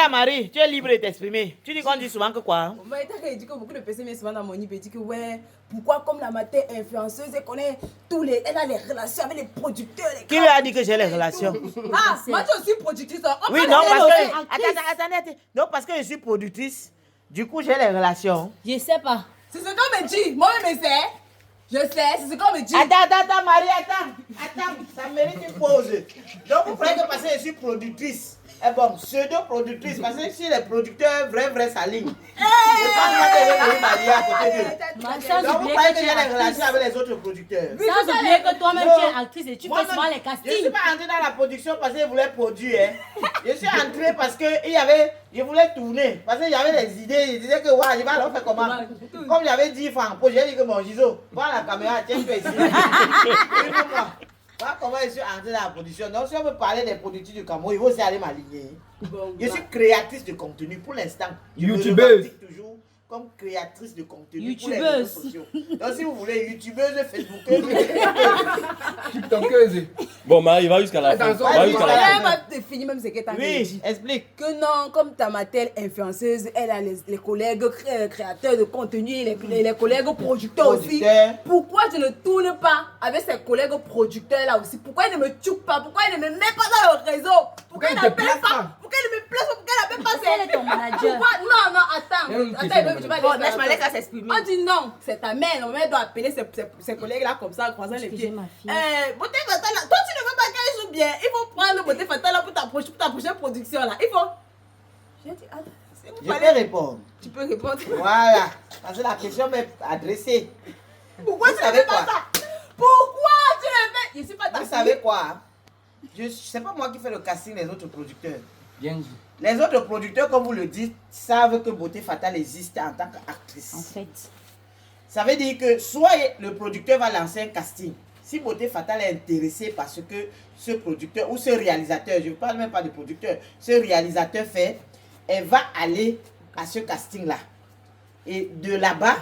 Voilà, Marie, tu es libre de t'exprimer. Tu dis qu'on dit souvent que quoi? Il dit que beaucoup de personnes viennent souvent dans mon IP et disent que ouais, pourquoi comme la matin influenceuse, elle connaît elle a les relations avec les producteurs. Qui lui a dit que j'ai les relations? Ah, moi je suis productrice. Oui, non, parce que... Attendez. Non, parce que je suis productrice. Du coup, j'ai les relations. Je sais pas. C'est ce qu'on me dit. Moi-même, je sais. Je sais, c'est ce qu'on me dit. Attends, Marie, attends, ça mérite une pause. Donc, vous croyez que parce que je suis productrice, bon, pseudo-productrice, parce que si les producteurs vrais s'alignent, je pense pas que je vais m'allier à côté d'eux. Donc, vous croyez que j'ai des relations avec les autres producteurs. Sans oublier que toi-même, tu es actrice et tu fais souvent les castings. Je ne suis pas entrée dans la production parce que je voulais produire. Je suis entrée parce que je voulais tourner. Parce qu'il y avait des idées. Je disais que, ouais, je vais alors faire comment. Comme j'avais 10 francs, j'ai dit que bon, Giso, prends la caméra, tiens, tu es ici. Moi. Voilà comment je suis entrée dans la production. Donc, si on veut parler des producteurs du Cameroun, il faut aussi aller m'aligner. Je suis créatrice de contenu pour l'instant. Je me revendique toujours comme créatrice de contenu pour les réseaux sociaux. Donc, si vous voulez, youtubeuse, facebookeuse, tiktokeuse. Bon, Marie, va jusqu'à la fin. Fini même ce que tu as dit. oui, explique. Que non, comme ta matel influenceuse, elle a les collègues créateurs de contenu, les collègues producteurs aussi. Pourquoi je ne tourne pas avec ces collègues producteurs là aussi? Pourquoi ils ne me tuent pas? Pourquoi ils ne me mettent pas dans le réseau? Pourquoi ils n'appellent pas? Pourquoi ils ne me placent pas? Pourquoi ils n'appellent pas? C'est ton manager. Non, attends, je vais Bon, laisse-moi laisser s'exprimer. On dit non, c'est ta mère. Ma mère doit appeler ses collègues là comme ça, en croisant les pieds. Beauté Fatale, toi tu ne veux pas qu'elle joue bien. Il faut prendre Beauté Fatale là pour ta prochaine production là. Il faut. J'ai dit, attends, Je peux répondre. tu peux répondre. Voilà. Parce que la question m'est adressée. Pourquoi tu ne fais pas ça? Pourquoi tu ne fais? Je suis pas ta Vous savez quoi? C'est pas moi qui fais le casting des autres producteurs. Bien dit. Les autres producteurs, comme vous le dites, savent que Beauté Fatale existe en tant qu'actrice. En fait. Ça veut dire que soit le producteur va lancer un casting. Si Beauté Fatale est intéressé parce que ce producteur ou ce réalisateur, je ne parle même pas de producteur, ce réalisateur fait, elle va aller à ce casting-là. Et de là-bas,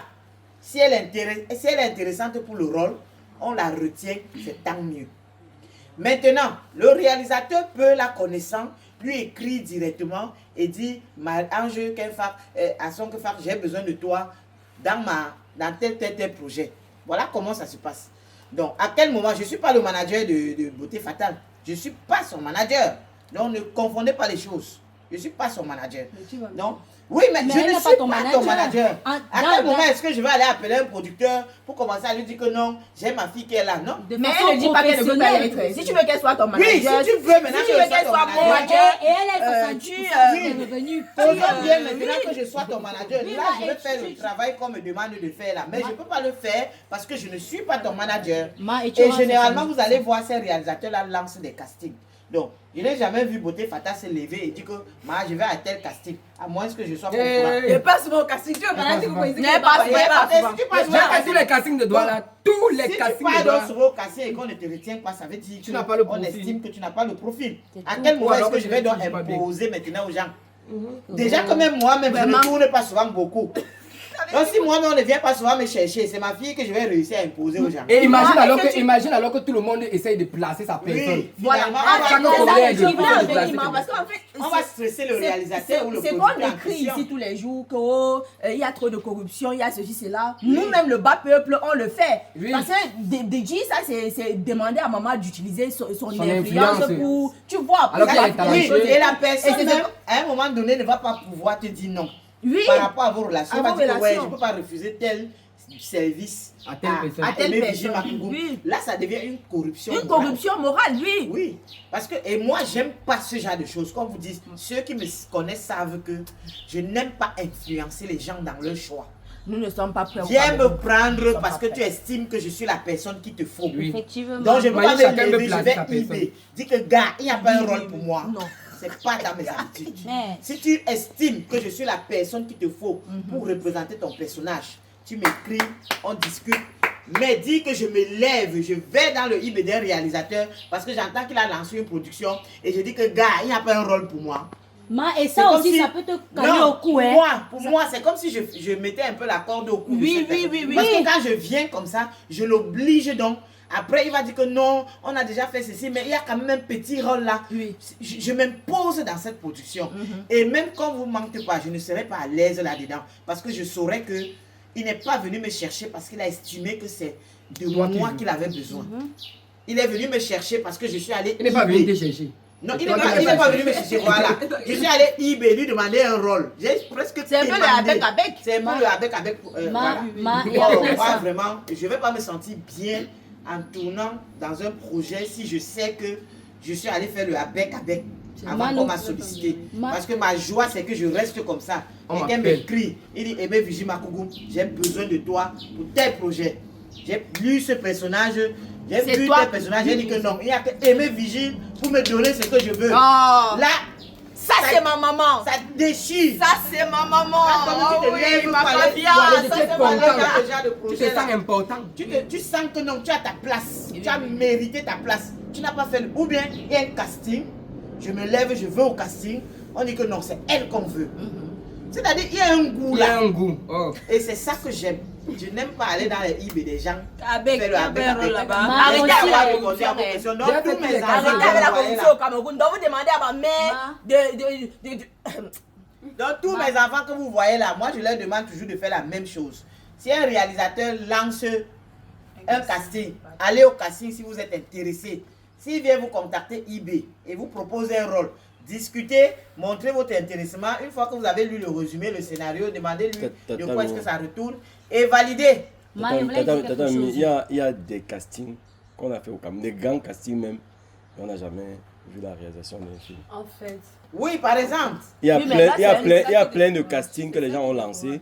si elle est intéressante pour le rôle, on la retient, c'est tant mieux. Maintenant, le réalisateur peut, la connaissant, lui écrit directement et dit Ange Kenfak, à son Kenfak, j'ai besoin de toi dans tel projet. Voilà comment ça se passe. Donc, à quel moment, je ne suis pas le manager de Beauté Fatale. Je ne suis pas son manager. Donc, ne confondez pas les choses. Je ne suis pas son manager. Donc, oui, mais je ne suis pas ton manager. À quel moment est-ce que je vais aller appeler un producteur pour commencer à lui dire que non, j'ai ma fille qui est là, non? Mais elle ne dit pas qu'elle ne veut pas être. Si tu veux qu'elle soit ton manager. Oui, si tu veux maintenant qu'elle soit mon manager. Et elle est son revenu. Faisons bien maintenant que je sois ton manager. Là, je vais faire le travail qu'on me demande de faire là. Mais je ne peux pas le faire parce que je ne suis pas ton manager. Et généralement, vous allez voir ces réalisateurs-là lancent des castings. Donc, je n'ai jamais vu Beauté Fatale se lever et dire que je vais à tel casting. À moins que je sois au courant. Je passe souvent au casting. Tu veux pas dire que vous J'ai passé les castings de Douala. Tous les castings de Douala. Si tu passes au casting et qu'on ne te retient pas, ça veut dire qu'on estime que tu n'as pas le profil. À quel moment est-ce que je vais donc imposer maintenant aux gens? Déjà que même moi-même, je ne tourne pas souvent beaucoup. Donc si moi-même on ne vient pas souvent me chercher, c'est ma fille que je vais réussir à imposer aux gens. Et imagine alors que tout le monde essaye de placer sa personne. Oui, voilà. On va stresser le réalisateur ou le producteur. C'est qu'on écrit ici tous les jours qu'il y a trop de corruption, il y a ceci, cela. Nous-mêmes, le bas peuple, on le fait. Parce que DJ, ça, c'est demander à maman d'utiliser son influence pour... Tu vois, et la personne, même, à un moment donné, ne va pas pouvoir te dire non. Oui. Par rapport à vos relations, on va dire que ouais, je ne peux pas refuser tel service à telle personne. Oui. Là, ça devient une corruption morale. Corruption morale, oui. Oui, parce que, et moi, j'aime pas ce genre de choses. Comme vous dites, ceux qui me connaissent savent que je n'aime pas influencer les gens dans leur choix. Nous ne sommes pas prêts. Viens me prendre parce que tu estimes que je suis la personne qu'il te faut. Oui. Effectivement. Donc, je ne peux pas me lever, je vais IB. Dis que, gars, il n'y a pas un rôle pour moi. Non. C'est pas dans mes habitudes. Si tu estimes que je suis la personne qu'il te faut pour représenter ton personnage, tu m'écris, on discute. Mais dis que je me lève, je vais dans le IB d'un réalisateur parce que j'entends qu'il a lancé une production et je dis que gars, il n'y a pas un rôle pour moi. Et ça aussi, ça peut te caler au cou. Pour moi, c'est comme si je mettais un peu la corde au cou. Oui. Parce que quand je viens comme ça, je l'oblige donc Après, il va dire que non, on a déjà fait ceci, mais il y a quand même un petit rôle là. Oui. Je m'impose dans cette production. Et même quand vous ne mentez pas, je ne serai pas à l'aise là-dedans. Parce que je saurais que il n'est pas venu me chercher parce qu'il a estimé que c'est de moi qu'il avait besoin. Il est venu me chercher parce que je suis allé. Il n'est pas venu te chercher. Non, il n'est pas venu me chercher. Voilà. Je suis allé eBay lui demander un rôle. J'ai presque C'est un peu le avec. C'est un peu le avec. Et après Moi, ça, vraiment, je ne vais pas me sentir bien en tournant dans un projet si je sais que je suis allé faire le avec avant qu'on m'a sollicité. Parce que ma joie, c'est que je reste comme ça. Quelqu'un m'écrit, il dit, Aimé Vigie Makougou, j'ai besoin de toi pour tel projet. J'ai lu ce personnage, j'ai vu tel personnage, j'ai dit que non, il n'y a que Aimé Vigie pour me donner ce que je veux. Oh. Là, Ça, c'est ma maman. ça déchire. Ça, c'est ma maman. Quand tu te lèves ma pour aller Fabia. aller Ça, te c'est parler ma maman. dans ce genre de Tu projet te là. sens important. Tu sens que non, tu as ta place. Tu as mérité ta place. Tu n'as pas fait le... Ou bien, il y a un casting. Je me lève, je veux au casting. On dit que non, c'est elle qu'on veut. C'est-à-dire, il y a un goût Il y a là. un goût. Oh. Et c'est ça que j'aime. Je n'aime pas aller dans les eBay des gens. Avec, faire le avec. là-bas. Arrêtez Arrêtez avec avec la production. la Non, J'ai tous fait mes tous les enfants, Arrêtez vous avec la voyez corruption là. au Cameroun. Donc vous demandez à ma mère Donc tous mes enfants que vous voyez là, moi je leur demande toujours de faire la même chose. Si un réalisateur lance un casting, allez au casting si vous êtes intéressé. S'il vient vous contacter eBay et vous propose un rôle, discutez, montrez votre intéressement. Une fois que vous avez lu le résumé, le scénario, demandez-lui de quoi est-ce que ça retourne et validez. Il y a des castings qu'on a fait au Cameroun, des grands castings même, et on n'a jamais vu la réalisation d'un film. En fait. Oui, par exemple. Il y a Oui, mais là, plein c'est un plein de castings que les gens ont lancés.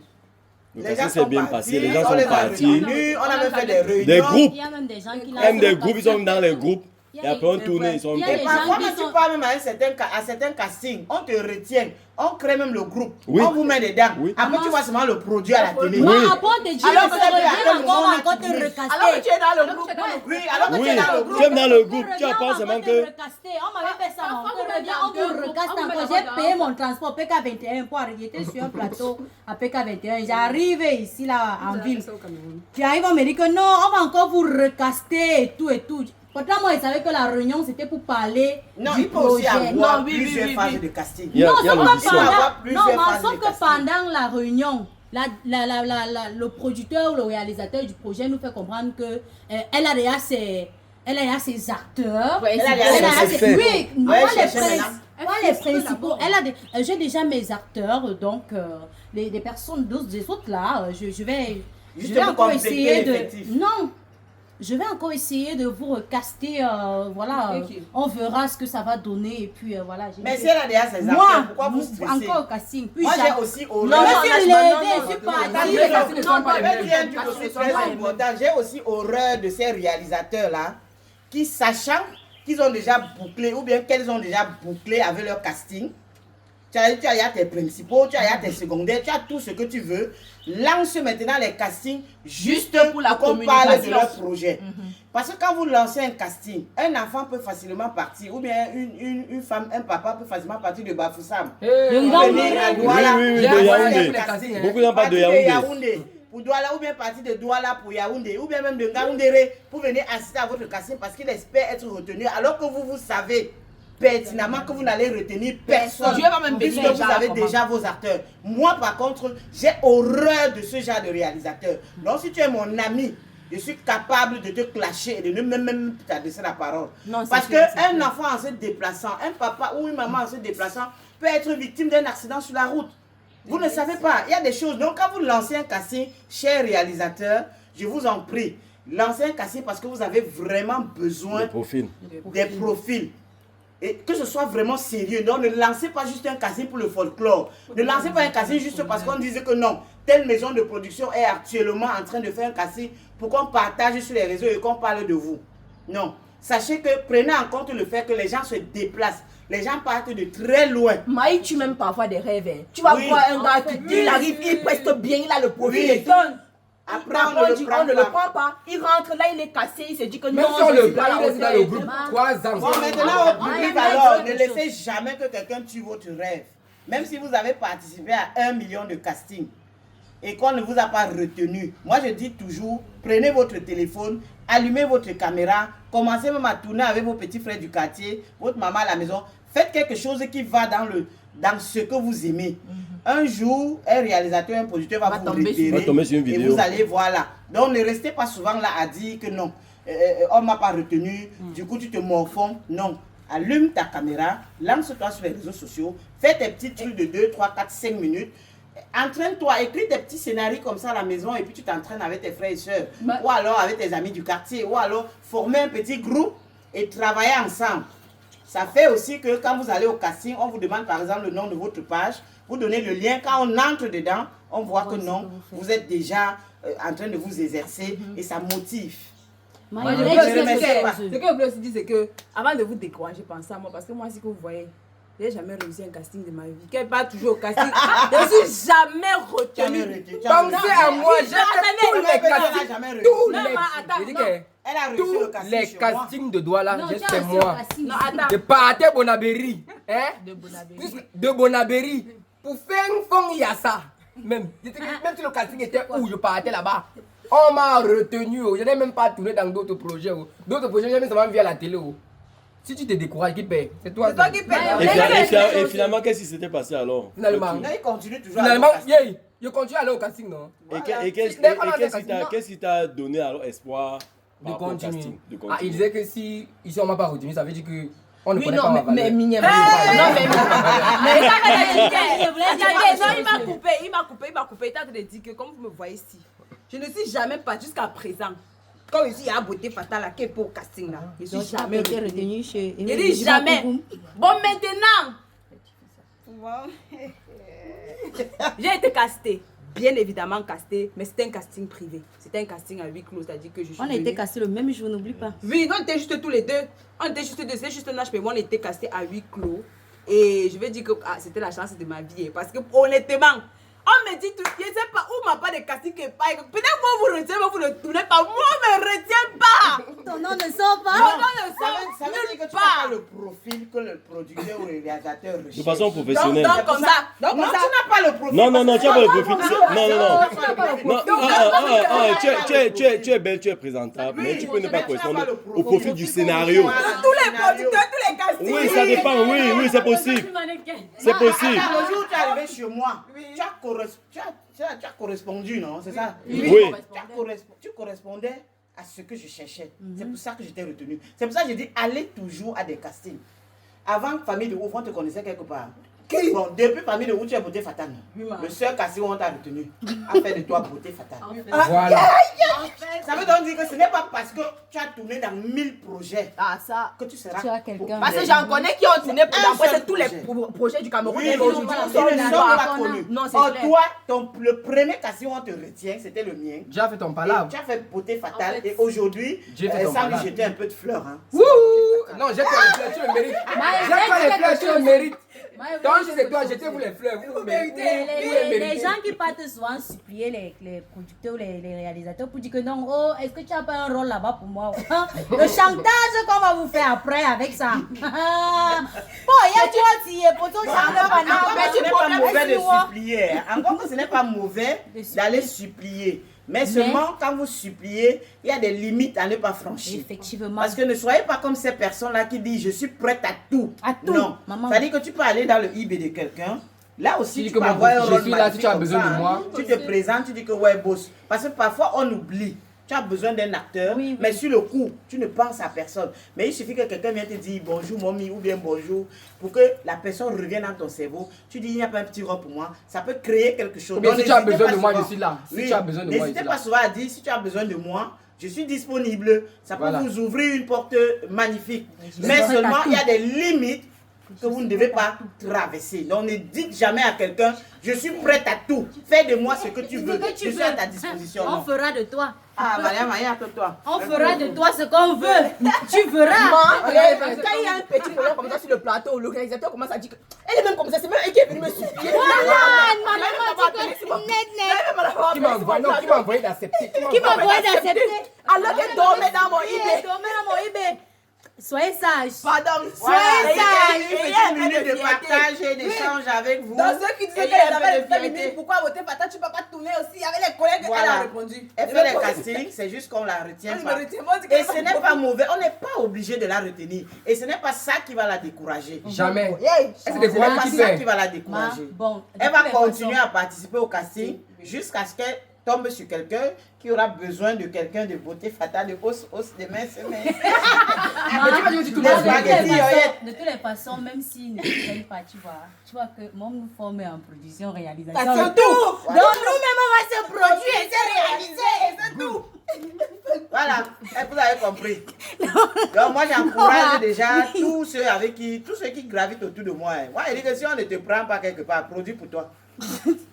Le Les casting gens s'est sont bien partis, passé, les gens on sont les a partis. retenus, on a même fait des réunions. Des groupes, il y a même des gens qui même des groupes, ils sont dans les groupes. Et après on tourne, ils sont Il y a Et des parfois, gens qui quand tu sont- pars même à certains castings, on te retient, on crée même le groupe, Oui. on vous met dedans. Oui. Après, tu vois seulement le produit à la télé. Moi, Oui. après, on te dit, Alors que que ça ça fait à quel revient moment encore tu te dis- recaster. Alors que tu es dans le groupe. Oui, alors que Oui, tu es dans le groupe. tu es dans le On groupe, te tu revient, apprends on seulement va te que... recaster. On m'avait fait ça, on Parfois, te vous revient, mettez on vous en recaste deux, on encore. vous J'ai met payé dans- mon transport PK21 pour arriver. J'étais sur un plateau à PK21. J'arrive ici, là, en ville. J'arrive, on me dit que non, on va encore vous recaster et tout et tout. Pourtant, moi, je savais que la réunion, c'était pour parler Non, du il peut aussi projet. avoir Non, oui, plusieurs oui, phases oui. de casting. Il y a Non, sauf que l'audition. Il va y avoir pendant, plusieurs non, phases sauf de que casting. pendant la réunion, le producteur ou le réalisateur du projet nous fait comprendre que elle a déjà ses acteurs. Ouais, Elle a déjà Elle a c'est ses- fait. oui, moi, Ouais, les cherchez maintenant. principaux. J'ai déjà mes acteurs, donc les personnes des autres là, je vais Juste encore pour compléter essayer de. l'effectif. Non, je vais encore essayer de vous recaster. Voilà, Ok. on verra ce que ça va donner et puis voilà. Mais si elle a déjà ses moi, acteurs, pourquoi vous stressez? encore au casting. Puis Moi, j'a- j'ai aussi Non, horreur. je suis non, levée, non, je suis non, partie. non, Les castings ne sont pas les Mais mêmes. il y a un truc aussi très important. J'ai aussi horreur de ces réalisateurs-là qui, sachant qu'ils ont déjà bouclé ou bien qu'elles ont déjà bouclé avec leur casting, tu as tes principaux, tu as tes secondaires, tu as tout ce que tu veux, lance maintenant les castings juste pour la qu'on parle de communication. leur projet. Parce que quand vous lancez un casting, un enfant peut facilement partir, ou bien une femme, un papa peut facilement partir de Bafoussam. Le Pour venir à Douala. Oui, J'ai de envoyé Yaoundé. les castings, hein. Beaucoup n'ont pas de Partir Yaoundé. Pour Douala, ou bien partir de Douala pour Yaoundé, ou bien même de Ngaoundéré pour venir assister à votre casting parce qu'il espère être retenu, alors que vous savez pertinemment que vous n'allez retenir personne. Dieu va même bénir puisque les vous gens, avez comment? déjà vos acteurs. Moi, par contre, j'ai horreur de ce genre de réalisateur. Donc, si tu es mon ami, je suis capable de te clasher et de ne même t'adresser la parole. Non, c'est Parce sûr, c'est qu'un sûr. enfant en se déplaçant, un papa ou une maman en se déplaçant peut être victime d'un accident sur la route. Vous ne savez pas, il y a des choses. Donc, quand vous lancez un casting, cher réalisateur, je vous en prie, lancez un casting parce que vous avez vraiment besoin Le profil. des profils. Et que ce soit vraiment sérieux. Non, ne lancez pas juste un casting pour le folklore. Ne lancez pas un casting juste parce qu'on disait que non, telle maison de production est actuellement en train de faire un casting pour qu'on partage sur les réseaux et qu'on parle de vous. Non. Sachez que prenez en compte le fait que les gens se déplacent. Les gens partent de très loin. Maï, tu m'aimes parfois des rêves. Hein. Tu vas Oui. voir un gars qui Oui. il arrive, il preste bien, il a le profil, Oui. il donne. Après, Par on contre, ne on ne le prend pas. Il rentre là, il est cassé, il se dit que Même non, si on je le suis pas prend, à il la reste dans le hauteur. groupe 3 ans. Bon, maintenant au public alors, ne laissez jamais que quelqu'un tue votre rêve. Même si vous avez participé à 1 million de castings et qu'on ne vous a pas retenu. Moi, je dis toujours, prenez votre téléphone, allumez votre caméra, commencez même à tourner avec vos petits frères du quartier, votre maman à la maison. Faites quelque chose qui va dans ce que vous aimez. Un jour, un réalisateur, un producteur va vous repérer et vous allez voir là. Donc ne restez pas souvent là à dire que non, on ne m'a pas retenu, du coup tu te morfonds. Non, allume ta caméra, lance-toi sur les réseaux sociaux, fais tes petits trucs de 2, 3, 4, 5 minutes. Entraîne-toi, écris des petits scénarios comme ça à la maison et puis tu t'entraînes avec tes frères et soeurs. Ou alors avec tes amis du quartier. Ou alors former un petit groupe et travailler ensemble. Ça fait aussi que quand vous allez au casting, on vous demande par exemple le nom de votre page. Vous donnez le lien. Quand on entre dedans, on voit que non, vous êtes déjà en train de vous exercer et ça motive. Moi, ce que je voulais aussi dire, c'est que avant de vous décourager, pensez à moi. Parce que moi, si vous voyez, je n'ai jamais réussi un casting de ma vie. Qu'elle part toujours au casting. Je ne suis jamais retenue. Pensez à moi, j'ai fait tous les castings. Tous les castings de Douala, c'est moi. De Pathé Bonabéry. De Bonabéry. Pour faire un fond, il y a ça. Même si le casting était où je partais là-bas. On m'a retenu. Je n'ai même pas tourné dans d'autres projets. D'autres projets, j'ai même seulement vu à la télé. Si tu te décourages, qui paie? C'est toi qui paie. Et finalement, qu'est-ce qui s'était passé alors? Finalement, il continue toujours. Finalement, je continue à aller au casting, non? Et qu'est-ce qui t'a donné alors espoir de continuer? Ah, il disait que si ici on m'a pas retenu, ça veut dire que on ne connaît non, pas ma valeur. mais il m'a coupé. Il était en train de dire que comme vous me voyez ici, je ne suis jamais pas jusqu'à présent. Comme ici, il y a Beauté Fatale là, qui est pour le casting là. Je suis jamais retenue chez. Je dis jamais. Bon, maintenant. J'ai été castée. Bien évidemment castée, mais c'était un casting privé. C'était un casting à huis clos, c'est-à-dire que je suis. On a été castés le même jour, n'oublie pas. Oui, on était juste tous les deux. On était juste deux, c'est juste un HP. On était castés à huis clos. Et je vais dire que c'était la chance de ma vie. Parce que honnêtement, on me dit tout, je ne sais pas où m'a pas de casting qui est pas. Peut-être moi vous retenez, mais vous ne tournez pas. Moi, on ne me retient pas. Ton nom ne sort pas. Mon nom ne sort Ça veut dire que tu n'as pas le profil que le producteur ou le réalisateur recherche. De façon professionnelle. Donc comme ça. Non, tu n'as pas le profil. Non, tu n'as pas le profil. Non, tu es belle, tu es présentable, mais tu peux ne pas correspondre au profil du scénario. Tous les producteurs, tous les castings. Oui, ça dépend, oui, c'est possible. C'est possible. Le jour où tu es arrivé chez moi, tu as correspondu, non? C'est ça? Oui. Tu correspondais à ce que je cherchais. C'est pour ça que j'étais retenu. C'est pour ça que j'ai dit, allez toujours à des castings. Avant Famille de Ouf, on te connaissait quelque part. Bon, depuis Famille de Ouf, tu es Beauté Fatale. Le seul casting où on t'a retenu a fait de toi Beauté Fatale. Voilà. Ça veut donc dire que ce n'est pas parce que tu as tourné dans 1000 projets que tu seras quelqu'un. Parce que j'en connais qui ont tourné pour tous les projets du Cameroun. Oui, aujourd'hui, ils ne sont pas connus. Non, c'est Or, clair. toi, le premier casting où on te retient, c'était le mien. J'ai fait ton palabre. Tu as fait Beauté Fatale et aujourd'hui, sans lui jeter un peu de fleurs. Hein. Wouh! Non, j'ai pas les fleurs, tu le mérites. J'ai pas les fleurs, tu le mérites. Donc, c'est toi, jetez-vous les fleurs. Vous méritez. Les gens qui partent souvent supplier les producteurs, les réalisateurs pour dire que non, oh, est-ce que tu n'as pas un rôle là-bas pour moi? Le chantage qu'on va vous faire après avec ça. Bon, il y a toi qui est pour ton chantage. Mais ce n'est pas mauvais de supplier. Encore que ce n'est pas mauvais d'aller supplier. Mais seulement quand vous suppliez, il y a des limites à ne pas franchir. Effectivement. Parce que ne soyez pas comme ces personnes-là qui disent je suis prête à tout. À tout. Non. C'est-à-dire que tu peux aller dans le eBay de quelqu'un. Là aussi, tu peux avoir un rôle. Je suis là si tu as besoin de moi. Tu te présentes, tu dis que ouais, boss. Parce que parfois, on oublie. Tu as besoin d'un acteur, mais sur le coup, tu ne penses à personne. Mais il suffit que quelqu'un vienne te dire bonjour, mommy, ou bien bonjour, pour que la personne revienne dans ton cerveau. Tu dis, il n'y a pas un petit rôle pour moi. Ça peut créer quelque chose. Mais si tu as besoin de moi, je suis là. Si tu as besoin de moi, n'hésitez pas souvent à dire, si tu as besoin de moi, je suis disponible. Ça peut vous ouvrir une porte magnifique. Mais seulement, il y a des limites que vous ne devez pas traverser. Donc ne dites jamais à quelqu'un, je suis prête à tout. Fais de moi ce que tu veux. Je suis à ta disposition. On fera de toi. Ah, Maria, toi. On fera de toi ce qu'on veut. Tu verras. Quand il y a un petit problème comme ça sur le plateau, le réalisateur commence à dire que elle est même comme ça, c'est même elle qui est venue me supplier. Qui m'a envoyé d'accepter. Qui m'a envoyé d'accepter. Alors qu'elle dormait dans mon eBay. Soyez sage. Pardon, Voilà, soyez sage. il y a une minute de partage et d'échange avec vous. Dans ceux qui disaient Et il y a un peu qu'elle de avait fierté. minutes, pourquoi voter Fata, tu ne peux pas tourner aussi avec les collègues, Voilà. elle a répondu. Elle fait les castings, c'est juste qu'on la retient On pas. me retient, moi, Et ce n'est pas mauvais, on n'est pas obligé de la retenir. Et ce n'est pas ça qui va la décourager. Jamais. Yeah. C'est Ce des n'est courants pas qui ça fait. qui va la décourager. Bon, Elle va continuer à participer au casting jusqu'à ce qu'elle tombe sur quelqu'un qui aura besoin de quelqu'un de beauté fatale, de hausse de mince. De toutes les façons, même s'ils ne prennent pas, tu vois que même nous former en production, réalisation. C'est tout. Donc nous-mêmes, on va se produire et se réaliser et c'est tout. Voilà, vous avez compris. Donc moi j'encourage déjà tous ceux qui gravitent autour de moi. Moi je dis que si on ne te prend pas quelque part, produis pour toi.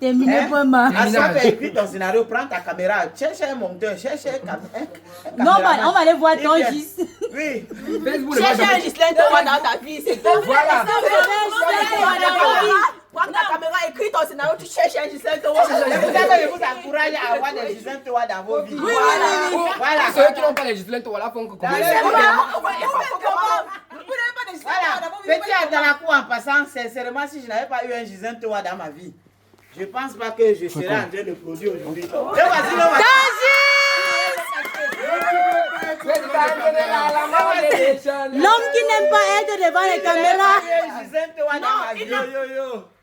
Terminé pour moi. À ça, tu écris ton scénario, prends ta caméra, cherche un monteur, cherche un caméraman. Non, on va aller voir ton Gis. Oui. Cherche un Gislain Towa dans ta vie, c'est tout. Voilà. Prends ta caméra, écris ton scénario, tu cherches un Gislain Towa. C'est pour ça que je vous encourage à avoir des Gislain Towa dans vos vies. Voilà. Ceux qui n'ont pas les Gislain Towa font que comment? Voilà. Petit dans la cour en passant, sincèrement, si je n'avais pas eu un Gislain Towa dans ma vie, je ne pense pas que je serais en train de produire aujourd'hui. L'homme qui n'aime pas être devant les caméras.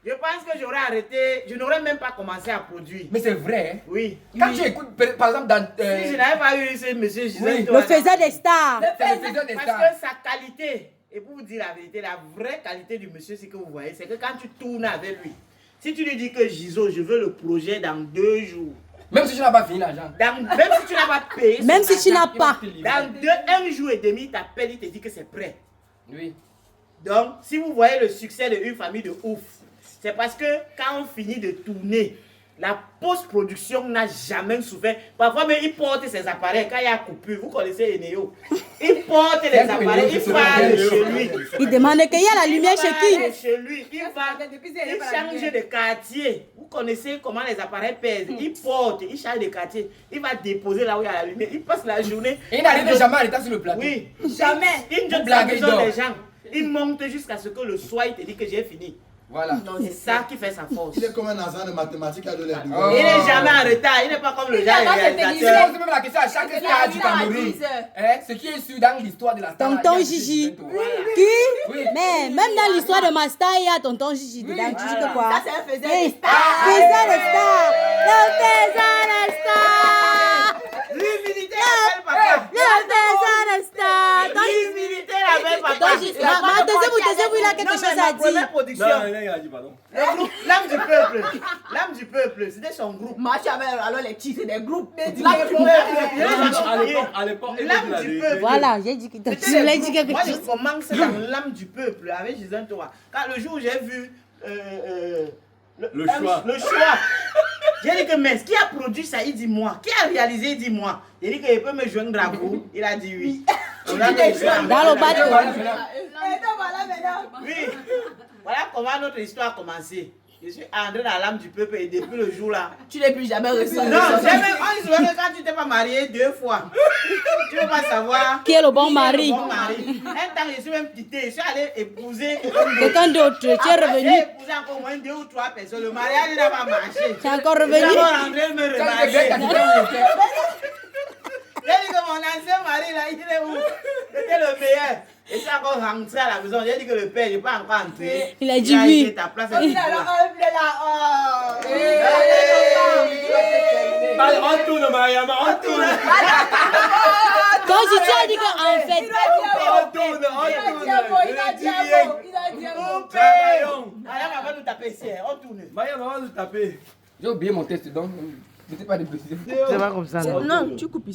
Je pense que j'aurais arrêté, je n'aurais même pas commencé à produire. Mais c'est vrai. Hein? Oui. Quand tu écoutes, par exemple, dans. Si je n'avais pas eu ce monsieur Gislain Le faiseur des stars. parce que sa qualité, et pour vous dire la vérité, la vraie qualité du monsieur, c'est que vous voyez, c'est que quand tu tournes avec lui, si tu lui dis que Gizo, je veux le projet dans 2 jours. Même si tu n'as pas fini l'argent. Même si tu n'as pas payé. Même si tu n'as pas. Dans 1 jour et demi, il t'appelle, il te dit que c'est prêt. Oui. Donc, si vous voyez le succès d'une famille de ouf, c'est parce que quand on finit de tourner, la post-production n'a jamais souffert. Parfois, même il porte ses appareils quand il y a coupure. Vous connaissez Eneo. Il porte les appareils, il parle chez lui. Il demande qu'il y a la lumière chez qui? Chez lui, il change de quartier. Vous connaissez comment les appareils pèsent. Il porte, il change de quartier. Il va déposer là où il y a la lumière. Il passe la journée. Et il n'arrive jamais à l'état sur le plateau. Oui, Jamais. Il ne blague pas des gens. Il monte jusqu'à ce que le soir, il te dit que j'ai fini. Voilà. C'est ça qui fait sa force. Il est comme un agent de mathématiques à de l'air. Il n'est jamais en retard, il n'est pas comme le genre de réalisateur. Je pose même la question à chaque star du Cameroun. Ce qui est sûr dans l'histoire de la star. Tonton Gigi. Qui? Mais même dans l'histoire de ma star, il y a tonton Gigi dedans. Tu dis que quoi? Ça, c'est un faiseur des stars. Faiseur des stars. Le faiseur des stars. L'humilité l'appelle papa. Le faiseur des stars. L'humilité l'appelle papa. Taisez-vous, il a quelque chose à dire. Première production. il a dit pardon. Le groupe L'âme du peuple. L'âme du peuple, c'était son groupe. Moi, tu avais alors les titres des groupes. L'âme du peuple. À l'époque, L'âme du peuple. Voilà, j'ai dit que je l'ai dit quelque Moi, je chose. commence dans l'âme du peuple avec Gislain Towa. Quand le jour où j'ai vu Le choix. j'ai dit que mais qui a produit ça, il dit moi. Qui a réalisé, il dit moi. J'ai dit qu'il peut me joindre à vous. Il a dit oui. Dans le bateau. Oui. Voilà comment notre histoire a commencé. Je suis entré dans l'âme du peuple et depuis le jour là. Tu n'es plus jamais reçu. Non, jamais. On se voit que quand tu t'es pas marié 2 fois, tu ne veux pas savoir Qui est le bon mari? Un temps, je suis même quitté. Je suis allé épouser Quelqu'un d'autre. Tu es revenu. J'ai épousé encore au moins 2 ou 3 personnes. Le mariage n'a pas marché. Tu es encore Je suis revenu. encore rentré me remarier. J'ai dit que mon ancien mari là, il est où? C'était le meilleur. Et je suis encore rentré à la maison. J'ai dit que le père, je n'ai pas encore entré. Il a dit oui. Ta place est là. On tourne, Mariama, on tourne. Quand tu as dit qu'en fait. On tourne. Mariama va nous taper ici. On tourne. Mariama va nous taper. J'ai oublié mon test donc. Je ne sais pas de préciser. C'est pas comme ça. Non, tu coupes ici.